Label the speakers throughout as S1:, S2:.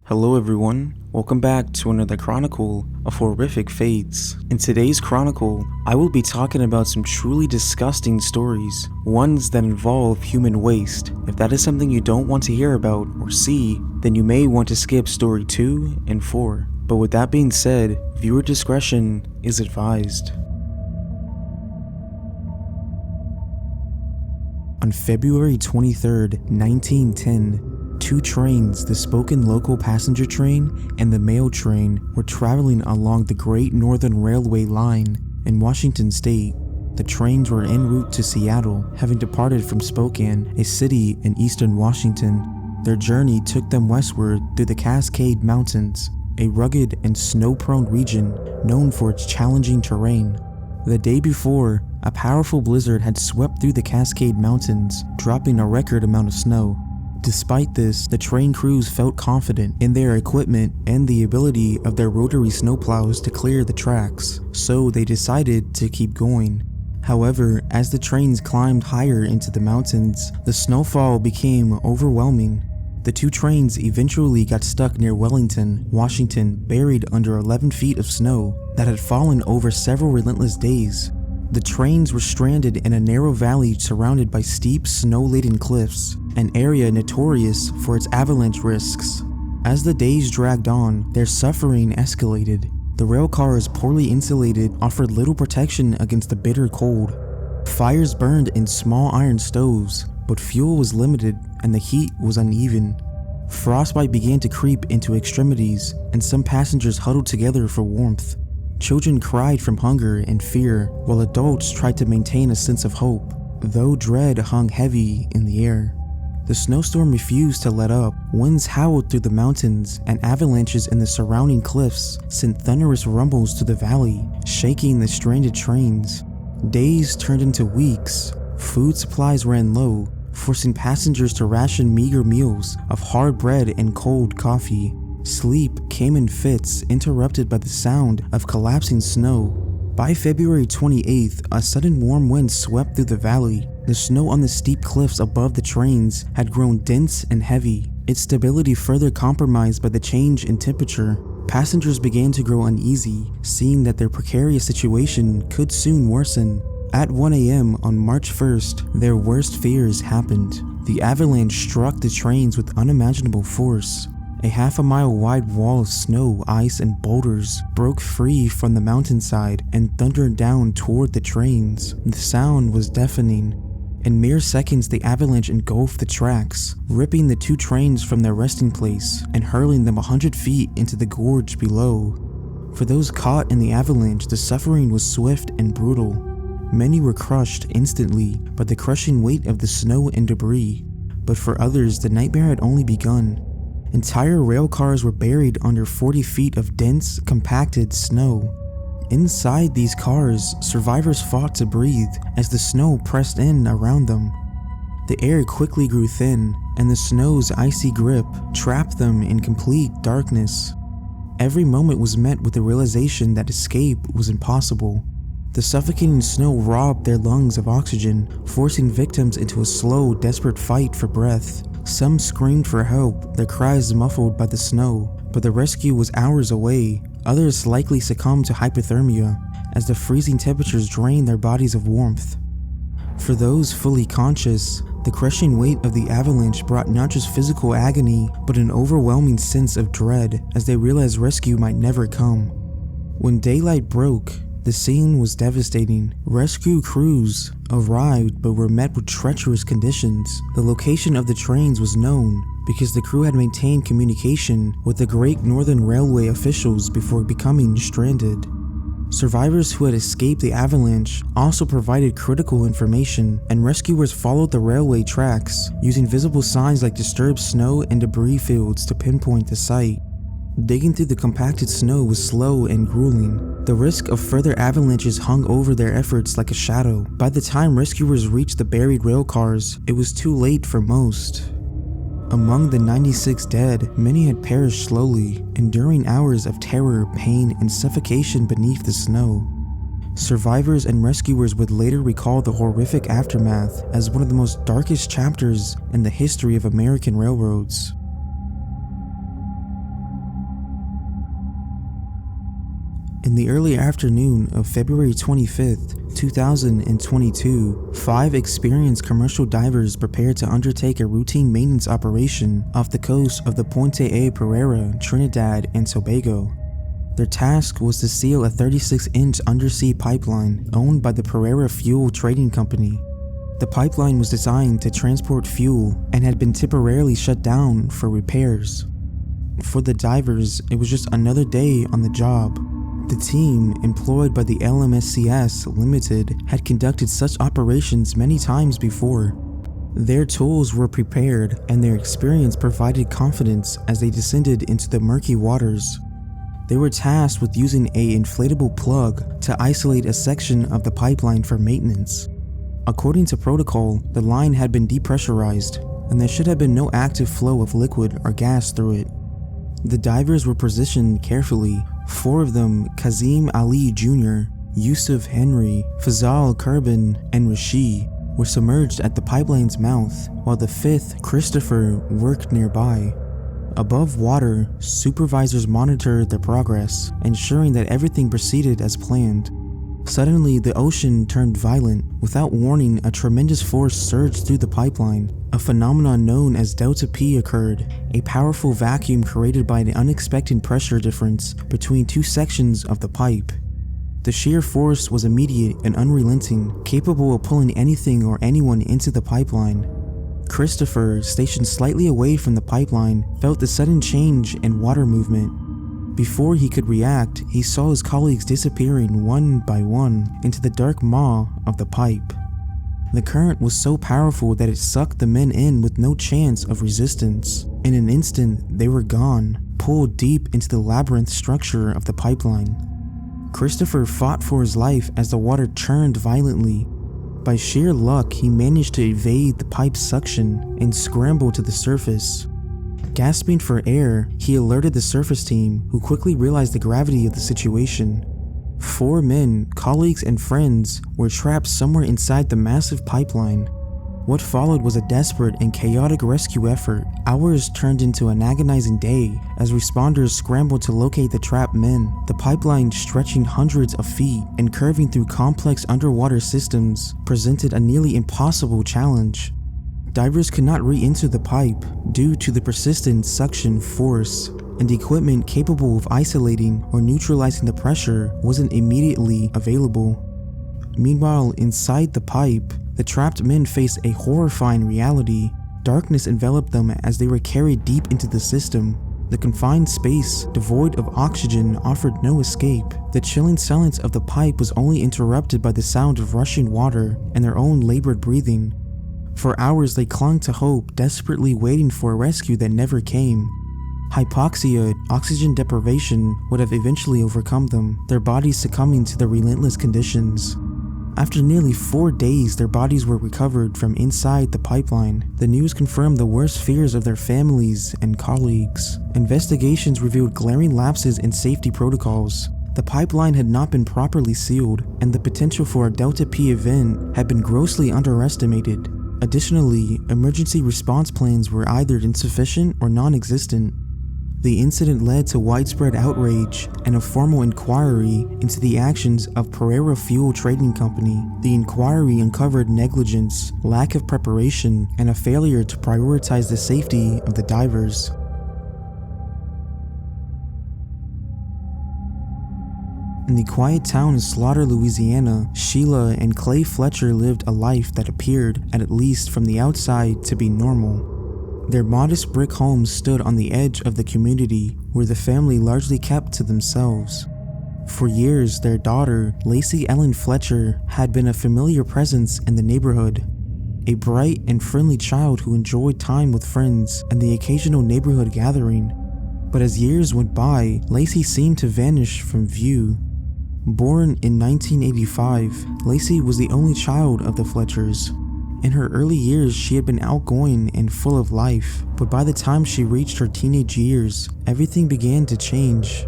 S1: Hello everyone, welcome back to another Chronicle of Horrific Fates. In today's Chronicle, I will be talking about some truly disgusting stories, ones that involve human waste. If that is something you don't want to hear about or see, then you may want to skip story 2 and 4. But with that being said, viewer discretion is advised. On February 23rd, 1910, two trains, the Spokane local passenger train and the mail train, were traveling along the Great Northern Railway line in Washington state. The trains were en route to Seattle, having departed from Spokane, a city in eastern Washington. Their journey took them westward through the Cascade Mountains, a rugged and snow-prone region known for its challenging terrain. The day before, a powerful blizzard had swept through the Cascade Mountains, dropping a record amount of snow. Despite this, the train crews felt confident in their equipment and the ability of their rotary snowplows to clear the tracks, so they decided to keep going. However, as the trains climbed higher into the mountains, the snowfall became overwhelming. The two trains eventually got stuck near Wellington, Washington, buried under 11 feet of snow that had fallen over several relentless days. The trains were stranded in a narrow valley surrounded by steep, snow-laden cliffs, an area notorious for its avalanche risks. As the days dragged on, their suffering escalated. The rail cars, poorly insulated, offered little protection against the bitter cold. Fires burned in small iron stoves, but fuel was limited and the heat was uneven. Frostbite began to creep into extremities, and some passengers huddled together for warmth. Children cried from hunger and fear, while adults tried to maintain a sense of hope, though dread hung heavy in the air. The snowstorm refused to let up. Winds howled through the mountains, and avalanches in the surrounding cliffs sent thunderous rumbles to the valley, shaking the stranded trains. Days turned into weeks. Food supplies ran low, forcing passengers to ration meager meals of hard bread and cold coffee. Sleep came in fits, interrupted by the sound of collapsing snow. By February 28th, a sudden warm wind swept through the valley. The snow on the steep cliffs above the trains had grown dense and heavy, its stability further compromised by the change in temperature. Passengers began to grow uneasy, seeing that their precarious situation could soon worsen. At 1 a.m. on March 1st, their worst fears happened. The avalanche struck the trains with unimaginable force. A half-a-mile wide wall of snow, ice, and boulders broke free from the mountainside and thundered down toward the trains. The sound was deafening. In mere seconds, the avalanche engulfed the tracks, ripping the two trains from their resting place and hurling them 100 feet into the gorge below. For those caught in the avalanche, the suffering was swift and brutal. Many were crushed instantly by the crushing weight of the snow and debris, but for others, the nightmare had only begun. Entire rail cars were buried under 40 feet of dense, compacted snow. Inside these cars, survivors fought to breathe as the snow pressed in around them. The air quickly grew thin, and the snow's icy grip trapped them in complete darkness. Every moment was met with the realization that escape was impossible. The suffocating snow robbed their lungs of oxygen, forcing victims into a slow, desperate fight for breath. Some screamed for help, their cries muffled by the snow, but the rescue was hours away. Others likely succumbed to hypothermia as the freezing temperatures drained their bodies of warmth. For those fully conscious, the crushing weight of the avalanche brought not just physical agony, but an overwhelming sense of dread as they realized rescue might never come. When daylight broke, the scene was devastating. Rescue crews arrived but were met with treacherous conditions. The location of the trains was known because the crew had maintained communication with the Great Northern Railway officials before becoming stranded. Survivors who had escaped the avalanche also provided critical information, and rescuers followed the railway tracks, using visible signs like disturbed snow and debris fields to pinpoint the site. Digging through the compacted snow was slow and grueling. The risk of further avalanches hung over their efforts like a shadow. By the time rescuers reached the buried rail cars, it was too late for most. Among the 96 dead, many had perished slowly, enduring hours of terror, pain, and suffocation beneath the snow. Survivors and rescuers would later recall the horrific aftermath as one of the most darkest chapters in the history of American railroads. In the early afternoon of February 25th, 2022, 5 experienced commercial divers prepared to undertake a routine maintenance operation off the coast of the Puente A Pereira, Trinidad and Tobago. Their task was to seal a 36-inch undersea pipeline owned by the Pereira Fuel Trading Company. The pipeline was designed to transport fuel and had been temporarily shut down for repairs. For the divers, it was just another day on the job. The team, employed by the LMSCS Limited, had conducted such operations many times before. Their tools were prepared and their experience provided confidence as they descended into the murky waters. They were tasked with using an inflatable plug to isolate a section of the pipeline for maintenance. According to protocol, the line had been depressurized, and there should have been no active flow of liquid or gas through it. The divers were positioned carefully. 4 of them, Kazim Ali Jr., Yusuf Henry, Fazal Kurban, and Rashi, were submerged at the pipeline's mouth, while the 5th, Christopher, worked nearby. Above water, supervisors monitored their progress, ensuring that everything proceeded as planned. Suddenly, the ocean turned violent. Without warning, a tremendous force surged through the pipeline. A phenomenon known as Delta P occurred, a powerful vacuum created by an unexpected pressure difference between 2 sections of the pipe. The sheer force was immediate and unrelenting, capable of pulling anything or anyone into the pipeline. Christopher, stationed slightly away from the pipeline, felt the sudden change in water movement. Before he could react, he saw his colleagues disappearing one by one into the dark maw of the pipe. The current was so powerful that it sucked the men in with no chance of resistance. In an instant, they were gone, pulled deep into the labyrinth structure of the pipeline. Christopher fought for his life as the water churned violently. By sheer luck, he managed to evade the pipe's suction and scramble to the surface. Gasping for air, he alerted the surface team, who quickly realized the gravity of the situation. 4 men, colleagues and friends, were trapped somewhere inside the massive pipeline. What followed was a desperate and chaotic rescue effort. Hours turned into an agonizing day as responders scrambled to locate the trapped men. The pipeline, stretching hundreds of feet and curving through complex underwater systems, presented a nearly impossible challenge. Divers could not re-enter the pipe due to the persistent suction force, and equipment capable of isolating or neutralizing the pressure wasn't immediately available. Meanwhile, inside the pipe, the trapped men faced a horrifying reality. Darkness enveloped them as they were carried deep into the system. The confined space, devoid of oxygen, offered no escape. The chilling silence of the pipe was only interrupted by the sound of rushing water and their own labored breathing. For hours they clung to hope, desperately waiting for a rescue that never came. Hypoxia, oxygen deprivation, would have eventually overcome them, their bodies succumbing to the relentless conditions. After nearly 4 days, their bodies were recovered from inside the pipeline. The news confirmed the worst fears of their families and colleagues. Investigations revealed glaring lapses in safety protocols. The pipeline had not been properly sealed, and the potential for a Delta P event had been grossly underestimated. Additionally, emergency response plans were either insufficient or non-existent. The incident led to widespread outrage and a formal inquiry into the actions of Pereira Fuel Trading Company. The inquiry uncovered negligence, lack of preparation, and a failure to prioritize the safety of the divers. In the quiet town of Slaughter, Louisiana, Sheila and Clay Fletcher lived a life that appeared, at least from the outside, to be normal. Their modest brick home stood on the edge of the community, where the family largely kept to themselves. For years, their daughter, Lacey Ellen Fletcher, had been a familiar presence in the neighborhood. A bright and friendly child who enjoyed time with friends and the occasional neighborhood gathering. But as years went by, Lacey seemed to vanish from view. Born in 1985, Lacey was the only child of the Fletchers. In her early years, she had been outgoing and full of life, but by the time she reached her teenage years, everything began to change.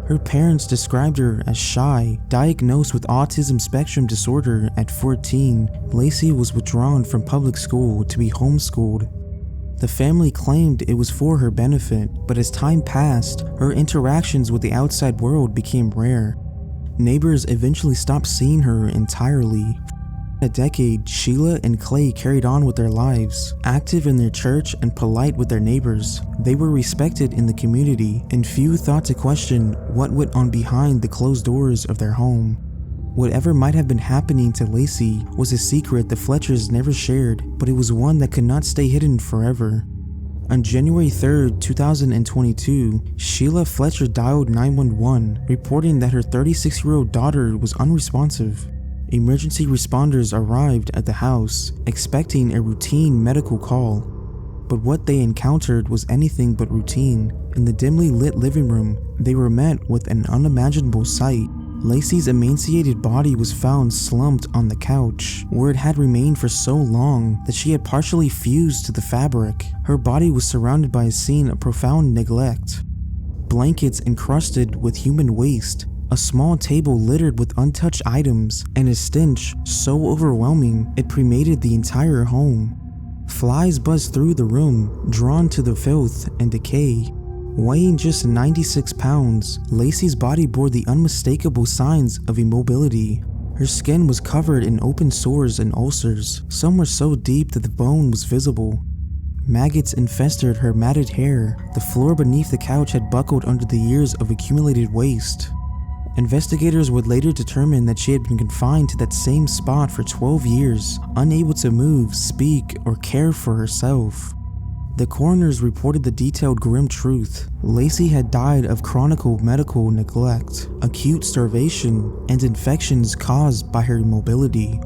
S1: Her parents described her as shy. Diagnosed with autism spectrum disorder at 14, Lacey was withdrawn from public school to be homeschooled. The family claimed it was for her benefit, but as time passed, her interactions with the outside world became rare. Neighbors eventually stopped seeing her entirely. For a decade, Sheila and Clay carried on with their lives, active in their church and polite with their neighbors. They were respected in the community, and few thought to question what went on behind the closed doors of their home. Whatever might have been happening to Lacey was a secret the Fletchers never shared, but it was one that could not stay hidden forever. On January 3rd, 2022, Sheila Fletcher dialed 911, reporting that her 36-year-old daughter was unresponsive. Emergency responders arrived at the house, expecting a routine medical call. But what they encountered was anything but routine. In the dimly lit living room, they were met with an unimaginable sight. Lacey's emaciated body was found slumped on the couch, where it had remained for so long that she had partially fused to the fabric. Her body was surrounded by a scene of profound neglect. Blankets encrusted with human waste, a small table littered with untouched items, and a stench so overwhelming it permeated the entire home. Flies buzzed through the room, drawn to the filth and decay. Weighing just 96 pounds, Lacey's body bore the unmistakable signs of immobility. Her skin was covered in open sores and ulcers, some were so deep that the bone was visible. Maggots infested her matted hair. The floor beneath the couch had buckled under the years of accumulated waste. Investigators would later determine that she had been confined to that same spot for 12 years, unable to move, speak, or care for herself. The coroners reported the detailed grim truth. Lacey had died of chronic medical neglect, acute starvation, and infections caused by her immobility.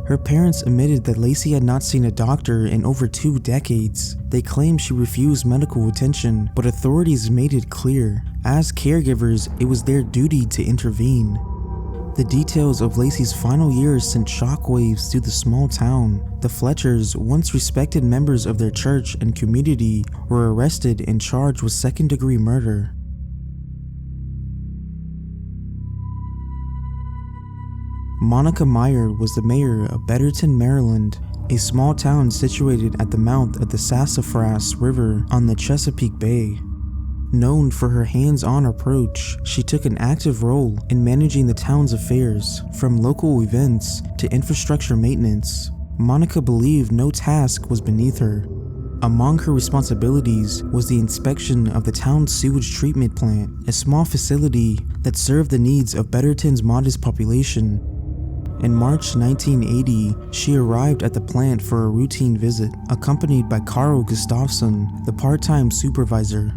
S1: Her parents admitted that Lacey had not seen a doctor in over 2 decades. They claimed she refused medical attention, but authorities made it clear, as caregivers, it was their duty to intervene. The details of Lacey's final years sent shockwaves through the small town. The Fletchers, once respected members of their church and community, were arrested and charged with second-degree murder. Monica Meyer was the mayor of Betterton, Maryland, a small town situated at the mouth of the Sassafras River on the Chesapeake Bay. Known for her hands-on approach, she took an active role in managing the town's affairs, from local events to infrastructure maintenance. Monica believed no task was beneath her. Among her responsibilities was the inspection of the town's sewage treatment plant, a small facility that served the needs of Betterton's modest population. In March 1980, she arrived at the plant for a routine visit, accompanied by Carl Gustafsson, the part-time supervisor.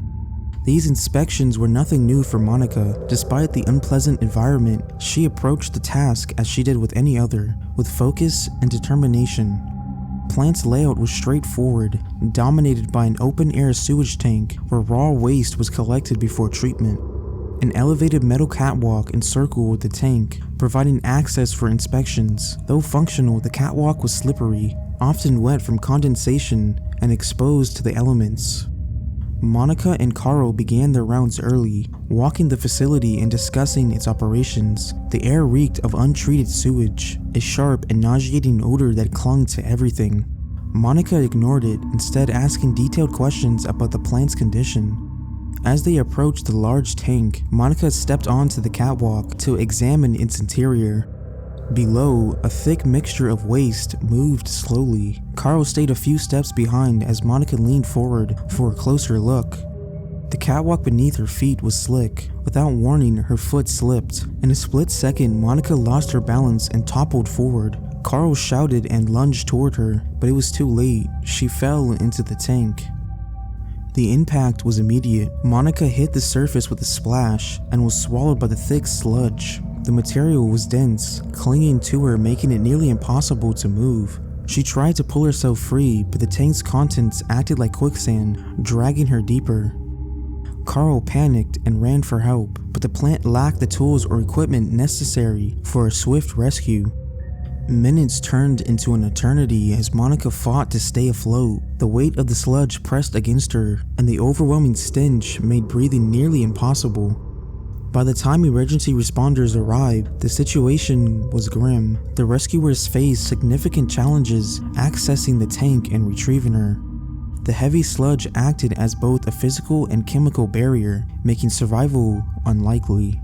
S1: These inspections were nothing new for Monica. Despite the unpleasant environment, she approached the task as she did with any other, with focus and determination. Plant's layout was straightforward, dominated by an open-air sewage tank where raw waste was collected before treatment. An elevated metal catwalk encircled the tank, providing access for inspections. Though functional, the catwalk was slippery, often wet from condensation and exposed to the elements. Monica and Carl began their rounds early, walking the facility and discussing its operations. The air reeked of untreated sewage, a sharp and nauseating odor that clung to everything. Monica ignored it, instead asking detailed questions about the plant's condition. As they approached the large tank, Monica stepped onto the catwalk to examine its interior. Below, a thick mixture of waste moved slowly. Carl stayed a few steps behind as Monica leaned forward for a closer look. The catwalk beneath her feet was slick. Without warning, her foot slipped. In a split second, Monica lost her balance and toppled forward. Carl shouted and lunged toward her, but it was too late. She fell into the tank. The impact was immediate. Monica hit the surface with a splash and was swallowed by the thick sludge. The material was dense, clinging to her, making it nearly impossible to move. She tried to pull herself free, but the tank's contents acted like quicksand, dragging her deeper. Carl panicked and ran for help, but the plant lacked the tools or equipment necessary for a swift rescue. Minutes turned into an eternity as Monica fought to stay afloat. The weight of the sludge pressed against her, and the overwhelming stench made breathing nearly impossible. By the time emergency responders arrived, the situation was grim. The rescuers faced significant challenges accessing the tank and retrieving her. The heavy sludge acted as both a physical and chemical barrier, making survival unlikely.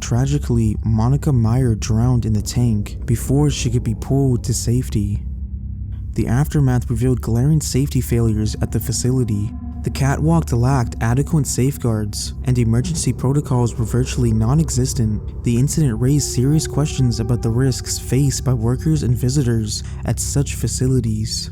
S1: Tragically, Monica Meyer drowned in the tank before she could be pulled to safety. The aftermath revealed glaring safety failures at the facility. The catwalk lacked adequate safeguards, and emergency protocols were virtually non-existent. The incident raised serious questions about the risks faced by workers and visitors at such facilities.